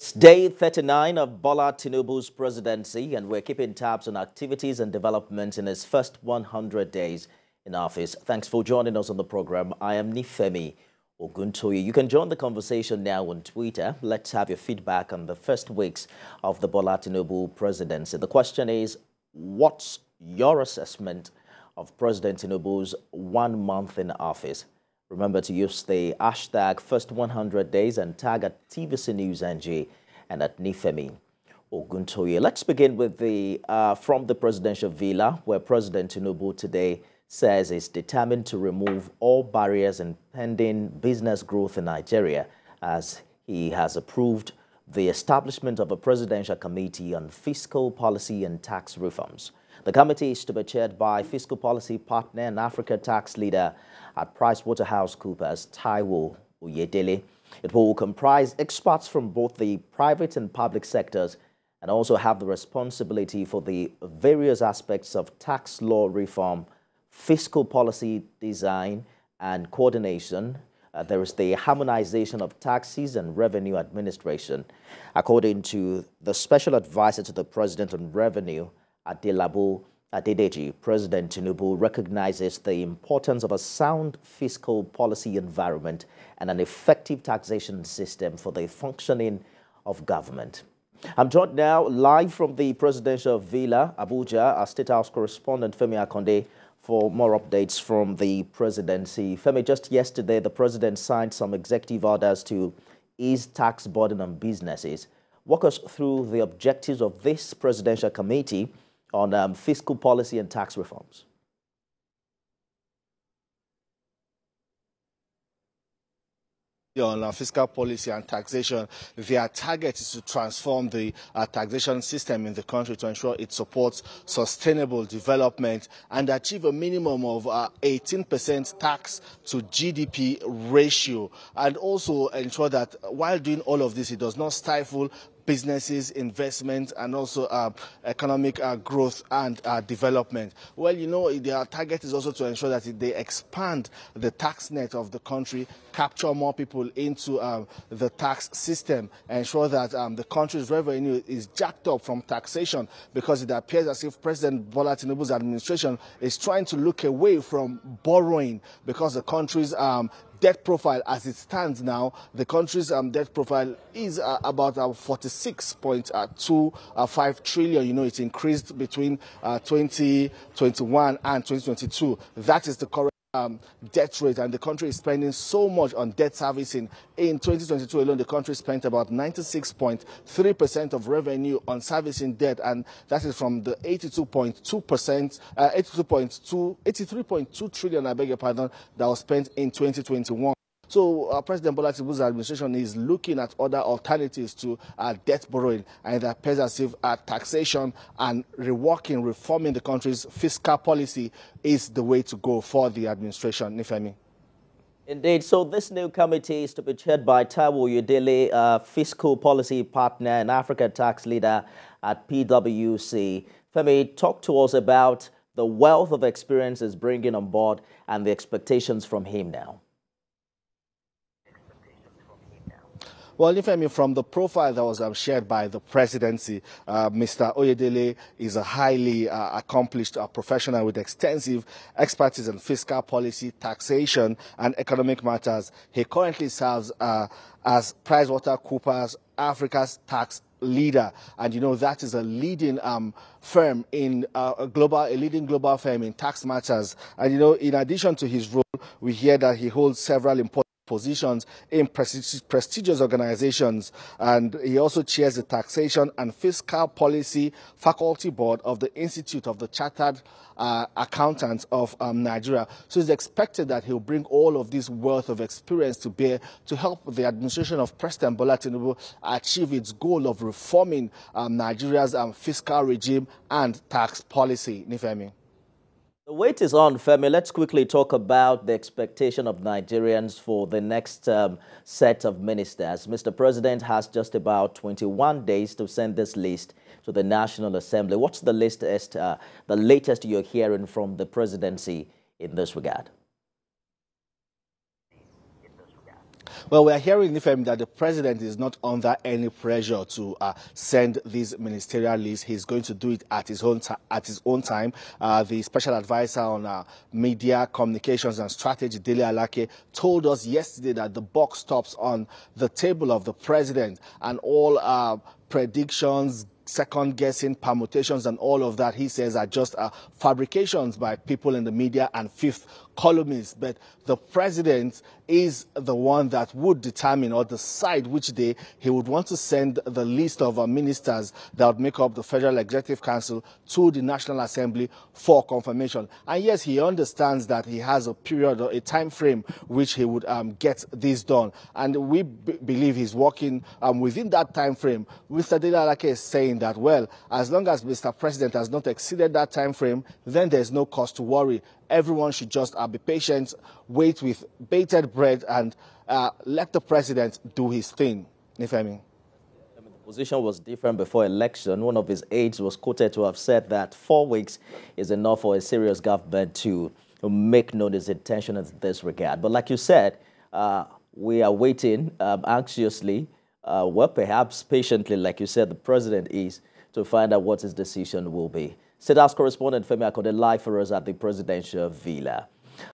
It's day 39 of Bola Tinubu's presidency, and we're keeping tabs on activities and developments in his first 100 days in office. Thanks for joining us on the program. I am Nifemi Oguntoye. You can join the conversation now on Twitter. Let's have your feedback on the first weeks of the Bola Tinubu presidency. The question is, what's your assessment of President Tinubu's 1 month in office? Remember to use the hashtag first 100 days and tag at TVC News NG and at Nifemi Oguntoye. Let's begin with the from the presidential villa, where President Tinubu today says is determined to remove all barriers impeding business growth in Nigeria, as he has approved the establishment of a presidential committee on fiscal policy and tax reforms. The committee is to be chaired by fiscal policy partner and Africa tax leader at PricewaterhouseCoopers, Taiwo Oyedele. It will comprise experts from both the private and public sectors and also have the responsibility for the various aspects of tax law reform, fiscal policy design and coordination. There is the harmonization of taxes and revenue administration. According to the special advisor to the president on revenue, Adelabu Adedeji, President Tinubu recognizes the importance of a sound fiscal policy environment and an effective taxation system for the functioning of government. I'm joined now live from the presidential villa, Abuja, our State House correspondent Femi Akonde for more updates from the presidency. Femi, just yesterday, the president signed some executive orders to ease tax burden on businesses. Walk us through the objectives of this presidential committee on fiscal policy and tax reforms. On fiscal policy and taxation, their target is to transform the taxation system in the country to ensure it supports sustainable development and achieve a minimum of 18% tax to GDP ratio, and also ensure that while doing all of this, it does not stifle businesses, investment, and also economic growth and development. Well, you know, their target is also to ensure that they expand the tax net of the country, capture more people into the tax system, ensure that the country's revenue is jacked up from taxation, because it appears as if President Bola Tinubu's administration is trying to look away from borrowing, because the country's debt profile as it stands now, the country's debt profile is about 46.25 trillion. You know, it increased between 2021 and 2022. That is the current debt rate, and the country is spending so much on debt servicing. In 2022 alone, the country spent about 96.3% of revenue on servicing debt, and that is from the 83.2 trillion, I beg your pardon, that was spent in 2021. So President Bola Tinubu's administration is looking at other alternatives to debt borrowing, and it appears as if taxation and reforming the country's fiscal policy is the way to go for the administration. Nifemi. Indeed. So this new committee is to be chaired by Taiwo Oyedele, fiscal policy partner and Africa tax leader at PwC. Femi, talk to us about the wealth of experience he's bringing on board and the expectations from him now. Well, Nifemi, from the profile that was shared by the presidency, Mr. Oyedele is a highly accomplished professional with extensive expertise in fiscal policy, taxation, and economic matters. He currently serves as PricewaterhouseCoopers Africa's tax leader, and you know that is a leading firm in a leading global firm in tax matters. And you know, in addition to his role, we hear that he holds several important positions in prestigious organizations, and he also chairs the Taxation and Fiscal Policy Faculty Board of the Institute of the Chartered Accountants of Nigeria. So it's expected that he'll bring all of this wealth of experience to bear to help the administration of President Bola Tinubu achieve its goal of reforming Nigeria's fiscal regime and tax policy. Nifemi. The wait is on, Femi. Let's quickly talk about the expectation of Nigerians for the next set of ministers. Mr. President has just about 21 days to send this list to the National Assembly. What's the latest you're hearing from the presidency in this regard? Well, we are hearing, Nifemi, that the president is not under any pressure to send these ministerial lists. He's going to do it at his own time. The special advisor on media, communications and strategy, Dele Alake, told us yesterday that the buck stops on the table of the president, and all predictions, second guessing, permutations and all of that, he says, are just fabrications by people in the media and fifth columnists. But the president is the one that would determine or decide which day he would want to send the list of ministers that would make up the Federal Executive Council to the National Assembly for confirmation. And yes, he understands that he has a period or a time frame which he would get this done. And we believe he's working within that time frame. Mr. Dele Alake is saying that, well, as long as Mr. President has not exceeded that time frame, then there's no cause to worry. Everyone should just be patient, wait with bated breath, and let the president do his thing. Nifemi. The position was different before election. One of his aides was quoted to have said that 4 weeks is enough for a serious government to make known its intention in this regard. But like you said, we are waiting anxiously, well, perhaps patiently, like you said, the president is, to find out what his decision will be. State House correspondent Femi Akode live for us at the presidential villa.